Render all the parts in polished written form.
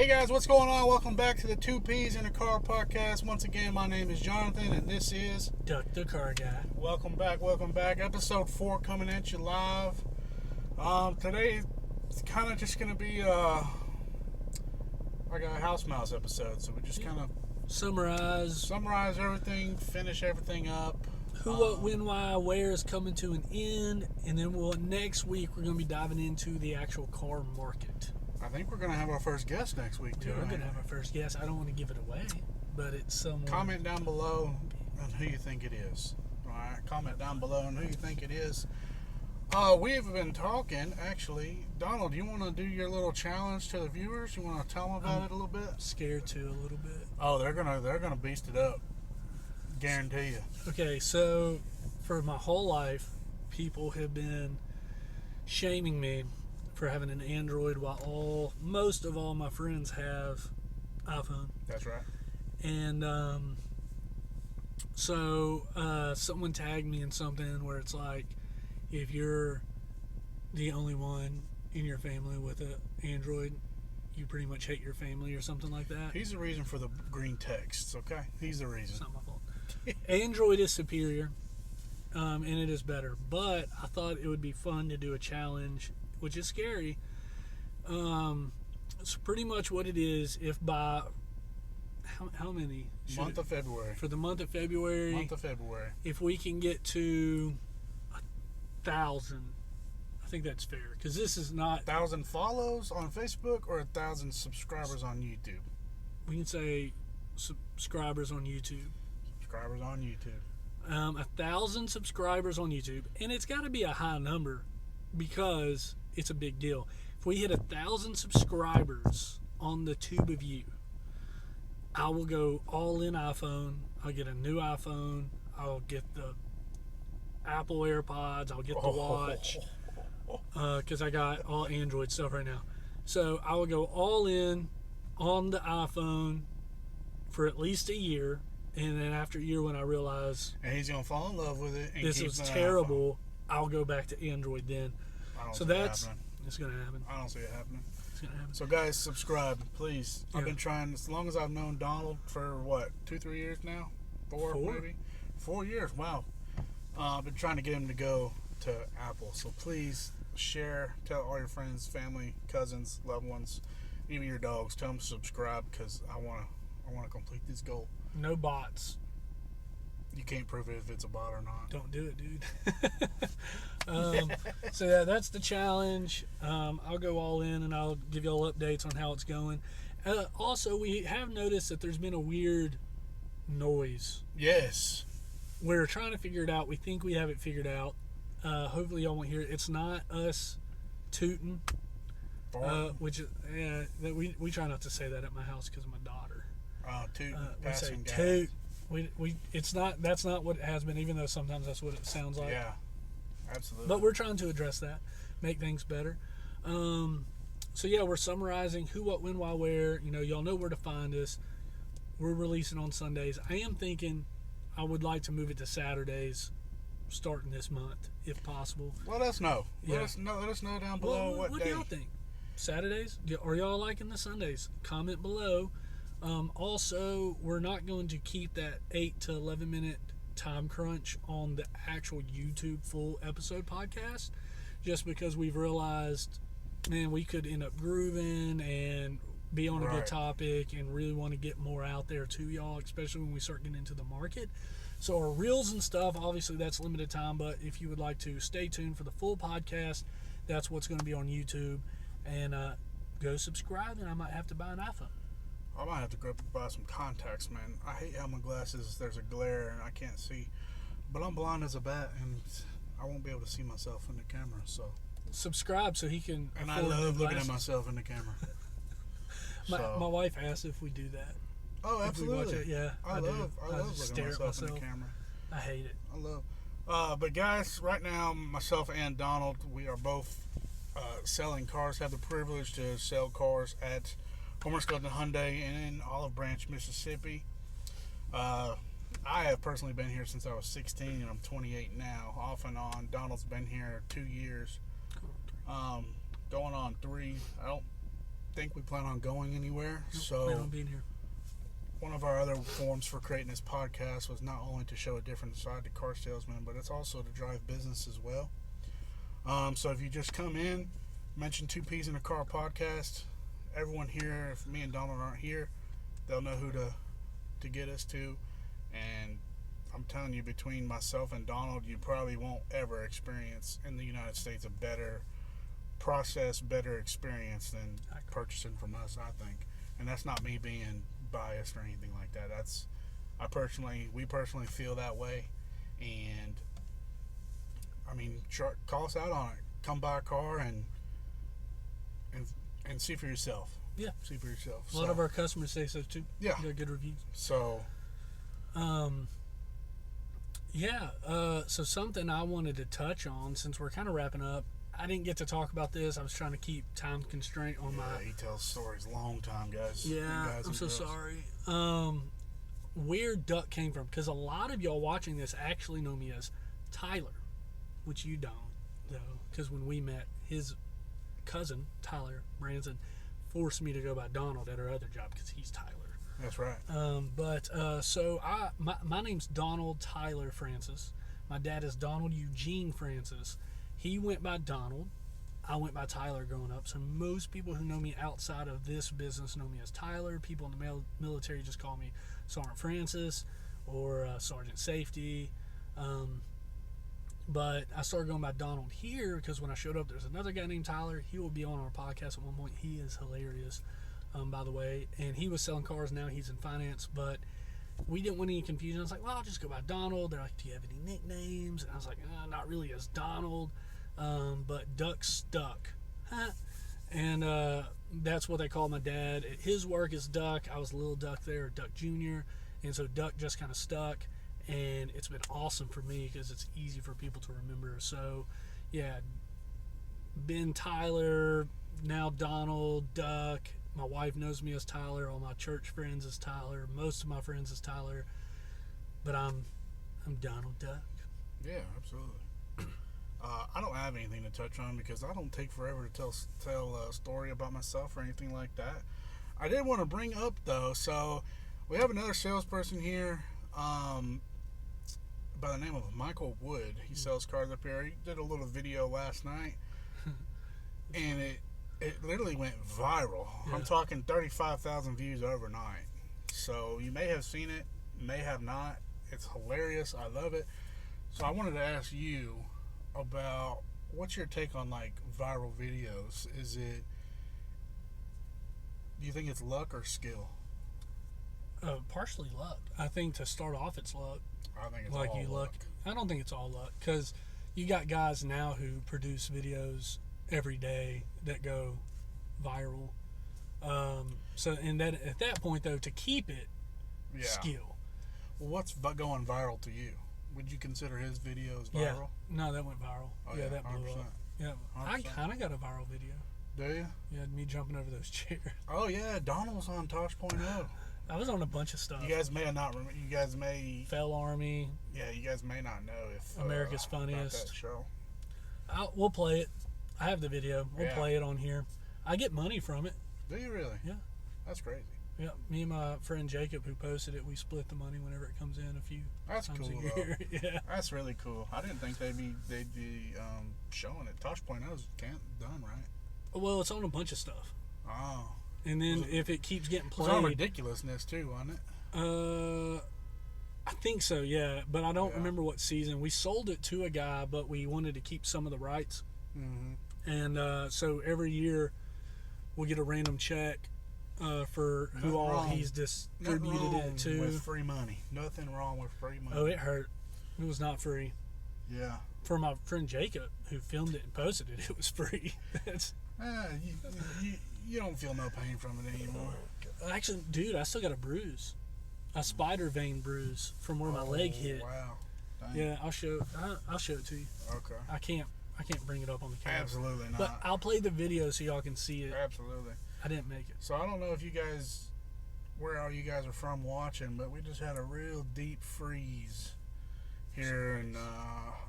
Hey guys, what's going on? Welcome back to the Two Peas in a Car podcast. Once again, my name is Jonathan, and this is Duck the Car Guy. Welcome back. Episode 4 coming at you live. Today it's kind of just gonna be like a house mouse episode. So we just kind of Summarize everything, finish everything up. who, what, when, why, where is coming to an end, and then next week we're going to be diving into the actual car market. I think we're gonna have our first guest next week too. We're going to have our first guest. I don't want to give it away, but it's someone. Comment down below on who you think it is. All right, comment down below on who you think it is. We've been talking, actually. Donald, do you want to do your little challenge to the viewers? You want to tell them about it a little bit? Scared to a little bit. Oh, they're gonna beast it up. Guarantee you. Okay, so for my whole life, people have been shaming me for having an Android while most of all my friends have iPhone. That's right. And so someone tagged me in something where it's like, if you're the only one in your family with an Android, you pretty much hate your family or something like that. He's the reason for the green texts, okay? He's the reason. It's not my fault. Android is superior, and it is better. But I thought it would be fun to do a challenge, which is scary. It's pretty much what it is. If by how many? Month of February. For the month of February. If we can get to 1,000, I think that's fair. Because this is not 1,000 follows on Facebook or 1,000 subscribers on YouTube. We can say subscribers on YouTube. 1,000 subscribers on YouTube, and it's got to be a high number because it's a big deal. If we hit 1,000 subscribers on the tube of you, I will go all in iPhone. I'll get a new iPhone. I'll get the Apple AirPods. I'll get the watch because I got all Android stuff right now. So I will go all in on the iPhone for at least a year. And then after a year, when I realize and he's gonna fall in love with it, and this was terrible, I'll go back to Android then. So that's it's gonna happen. I don't see it happening. It's gonna happen. So guys, subscribe, please. Yeah. I've been trying as long as I've known Donald for what, 2-3 years now, four maybe, 4 years. Wow. I've been trying to get him to go to Apple. So please share, tell all your friends, family, cousins, loved ones, even your dogs. Tell them to subscribe because I wanna complete this goal. No bots. You can't prove it if it's a bot or not. Don't do it, dude. So yeah, that's the challenge. I'll go all in and I'll give you all updates on how it's going. Also, we have noticed that there's been a weird noise. Yes. We're trying to figure it out. We think we have it figured out. Hopefully y'all won't hear it. It's not us tooting. Which we try not to say that at my house because of my daughter. Toot, we say passing gas. toot. It's not. That's not what it has been. Even though sometimes that's what it sounds like. Yeah, absolutely. But we're trying to address that, make things better. So yeah, we're summarizing who, what, when, why, where. Y'all know where to find us. We're releasing on Sundays. I am thinking I would like to move it to Saturdays, starting this month, if possible. Let us know. Yeah. Let us know down below what day. What do y'all think? Saturdays? Are y'all liking the Sundays? Comment below. Also, we're not going to keep that 8 to 11 minute time crunch on the actual YouTube full episode podcast, just because we've realized, man, we could end up grooving and be on a good topic and really want to get more out there to y'all, especially when we start getting into the market. So our reels and stuff, obviously that's limited time, but if you would like to stay tuned for the full podcast, that's what's going to be on YouTube. And go subscribe, and I might have to buy an iPhone. I might have to go buy some contacts, man. I hate how my glasses, there's a glare and I can't see. But I'm blind as a bat and I won't be able to see myself in the camera, so. Subscribe so he can And I love looking at myself in the camera. My wife asked if we do that. Oh, absolutely. Yeah, I love just looking at myself in the camera. I hate it. I love. But guys, right now, myself and Donald, we are both selling cars, have the privilege to sell cars at Homer Skelton Hyundai in Olive Branch, Mississippi. I have personally been here since I was 16 and I'm 28 now, off and on. Donald's been here 2 years. Going on 3. think we plan on going anywhere. Plan So on being here. one of our other forms for creating this podcast was not only to show a different side to car salesmen, but it's also to drive business as well. So if you just come in, mention Two Peas in a Car podcast, everyone here, if me and Donald aren't here, they'll know who to get us to. And I'm telling you, between myself and Donald, you probably won't ever experience in the United States a better process, better experience than purchasing from us, I think. And that's not me being biased or anything like that. We personally feel that way. And I mean, call us out on it. Come buy a car and see for yourself. Yeah. See for yourself. A lot of our customers say so too. Yeah. Got good reviews. So. So something I wanted to touch on, since we're kind of wrapping up, I didn't get to talk about this. I was trying to keep time constraint on he tells stories long time, guys. Yeah, I'm so sorry. Where Duck came from, because a lot of y'all watching this actually know me as Tyler, which you don't, though, because when we met, his cousin, Tyler Branson, forced me to go by Donald at our other job because he's Tyler. That's right. My name's Donald Tyler Francis. My dad is Donald Eugene Francis. He went by Donald. I went by Tyler growing up. So most people who know me outside of this business know me as Tyler. People in the military just call me Sergeant Francis or Sergeant Safety. But I started going by Donald here because when I showed up, there's another guy named Tyler. He will be on our podcast at one point. He is hilarious. By the way, and he was selling cars. Now he's in finance, but we didn't want any confusion. I was like, well, I'll just go by Donald. They're like, do you have any nicknames? And I was like, not really as Donald, but Duck stuck. And that's what they call my dad. His work is Duck. I was Little Duck there, Duck Jr., and so Duck just kind of stuck, and it's been awesome for me because it's easy for people to remember. So, yeah, been Tyler, now Donald, Duck. My wife knows me as Tyler. All my church friends as Tyler. Most of my friends as Tyler. But I'm Donald Duck. Yeah, absolutely. I don't have anything to touch on because I don't take forever to tell a story about myself or anything like that. I did want to bring up though. So we have another salesperson here by the name of Michael Wood. He sells cars up here. He did a little video last night, and it literally went viral. Yeah. I'm talking 35,000 views overnight. So you may have seen it, may have not. It's hilarious. I love it. So I wanted to ask you about what's your take on like viral videos? Do you think it's luck or skill? Partially luck. I think to start off it's luck. I think it's all luck. I don't think it's all luck because you got guys now who produce videos every day that go viral. At that point though, to keep it, skill. Well, what's going viral to you? Would you consider his videos viral? Yeah. No, that went viral. Oh, yeah, that blew 100%. up. Yeah, 100%. I kind of got a viral video. Do you? Yeah, me jumping over those chairs. Oh yeah, Donald was on Tosh.0. I was on a bunch of stuff. You guys may have not remember. You guys may. Fell Army. Yeah, you guys may not know if America's Funniest. About that show. We'll play it. I have the video. We'll play it on here. I get money from it. Do you really? Yeah. That's crazy. Yeah, me and my friend Jacob, who posted it, we split the money whenever it comes in a few That's times cool, a year. Yeah. That's really cool. I didn't think they'd be showing it. Tosh.0's done, right? Well, it's on a bunch of stuff. Oh. And then if it keeps getting played, it's on Ridiculousness too, wasn't it? I think so, yeah. But I don't remember what season. We sold it to a guy, but we wanted to keep some of the rights. Mm-hmm. And so every year we'll get a random check for who all he's distributed it to. With free money. Nothing wrong with free money. Oh, it hurt. It was not free. Yeah. For my friend Jacob, who filmed it and posted it, it was free. You don't feel no pain from it anymore. Actually, dude, I still got a bruise. A spider vein bruise from where my leg hit. Wow. Dang. Yeah, I'll show it to you. Okay. I can't bring it up on the camera. Absolutely not. But I'll play the video so y'all can see it. Absolutely. I didn't make it. So I don't know if you guys, where all you guys are from watching, but we just had a real deep freeze here in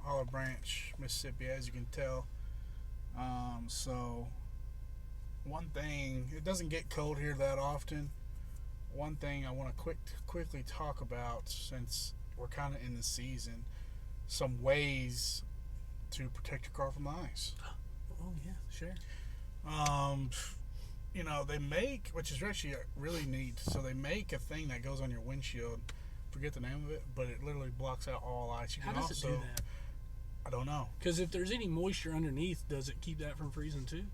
Olive Branch, Mississippi, as you can tell. So one thing, it doesn't get cold here that often. One thing I want to quickly talk about, since we're kind of in the season, some ways to protect your car from the ice. Oh yeah, sure. They make, which is actually really neat. So they make a thing that goes on your windshield. Forget the name of it, but it literally blocks out all ice. You How can does also, it do that? I don't know. Because if there's any moisture underneath, does it keep that from freezing too?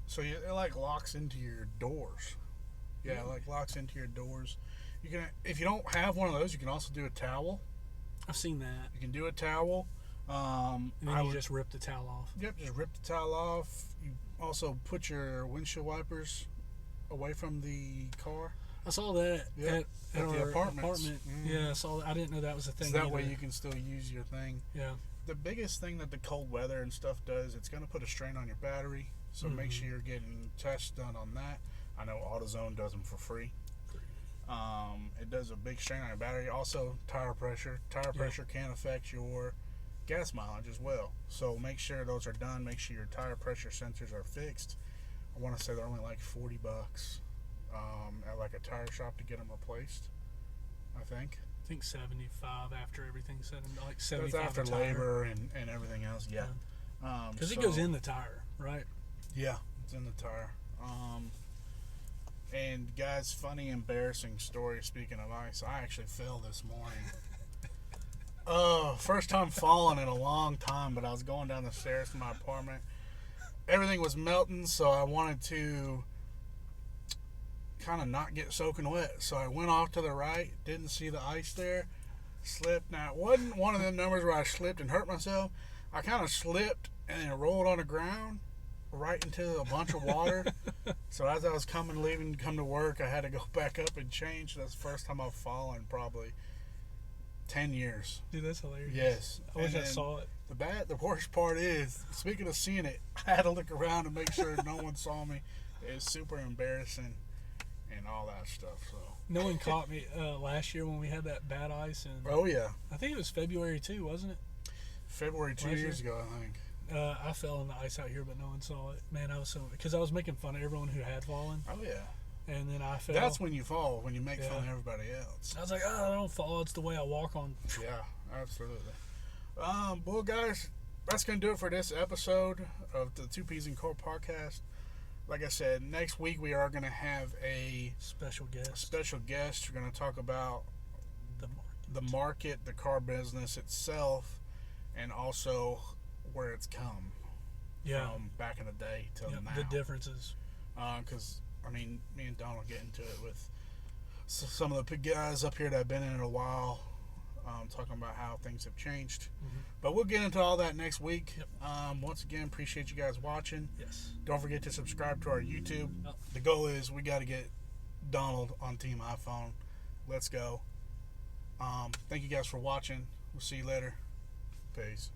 So it like locks into your doors. Yeah, Really? it like locks into your doors. You can, if you don't have one of those, you can also do a towel. I've seen that. You can do a towel. And then you just rip the towel off. Yep, just rip the towel off. You also put your windshield wipers away from the car. I saw that Yep, at the our apartments. apartment. Mhm. Yeah, I saw that. I didn't know that was a thing. So that either. way you can still use your thing. Yeah. The biggest thing that the cold weather and stuff does, it's going to put a strain on your battery. So make sure you're getting tests done on that. I know AutoZone does them for free. It does a big strain on your battery. Also, tire pressure. Tire pressure can affect your gas mileage as well. So make sure those are done. Make sure your tire pressure sensors are fixed. I want to say they're only like $40 at like a tire shop to get them replaced, I think. I think 75 after everything's said and like That's 75 after a tire. labor and everything else. Yeah. Because it goes in the tire, right? Yeah, it's in the tire. And guys, funny, embarrassing story. Speaking of ice, I actually fell this morning. First time falling in a long time, but I was going down the stairs to my apartment. Everything was melting, so I wanted to kind of not get soaking wet. So I went off to the right, didn't see the ice there, slipped. Now, it wasn't one of the numbers where I slipped and hurt myself. I kind of slipped and then rolled on the ground right into a bunch of water. So as I was come to work, I had to go back up and change. That's the first time I've fallen probably 10 years. Dude, that's hilarious. Yes. I wish And I then saw it. The worst part is, speaking of seeing it, I had to look around to make sure no one saw me. It was super embarrassing and all that stuff. So. No one caught me last year when we had that bad ice, and Oh yeah, I think it was February too, wasn't it? February 2 Last years year? ago, I think. I fell in the ice out here, but no one saw it. Man, I was so because I was making fun of everyone who had fallen, Oh yeah, and then I fell. that's when you fall, when you make fun of Yeah. everybody else. I was like, oh, I don't fall. It's the way I walk on. Yeah, absolutely. Well, guys, that's gonna do it for this episode of the Two Peas and Coal podcast. Like I said, next week we are gonna have a Special guest. special guest. We're gonna talk about The the market, the car business itself, and also where it's come yeah. from back in the day till Yep, now. the differences. Because me and Donald get into it with some of the big guys up here that have been in it a while, talking about how things have changed. But we'll get into all that next week. Yep. Once again, appreciate you guys watching. Yes. Don't forget to subscribe to our YouTube. Oh. The goal is we got to get Donald on Team iPhone. Let's go. Thank you guys for watching. We'll see you later. Peace.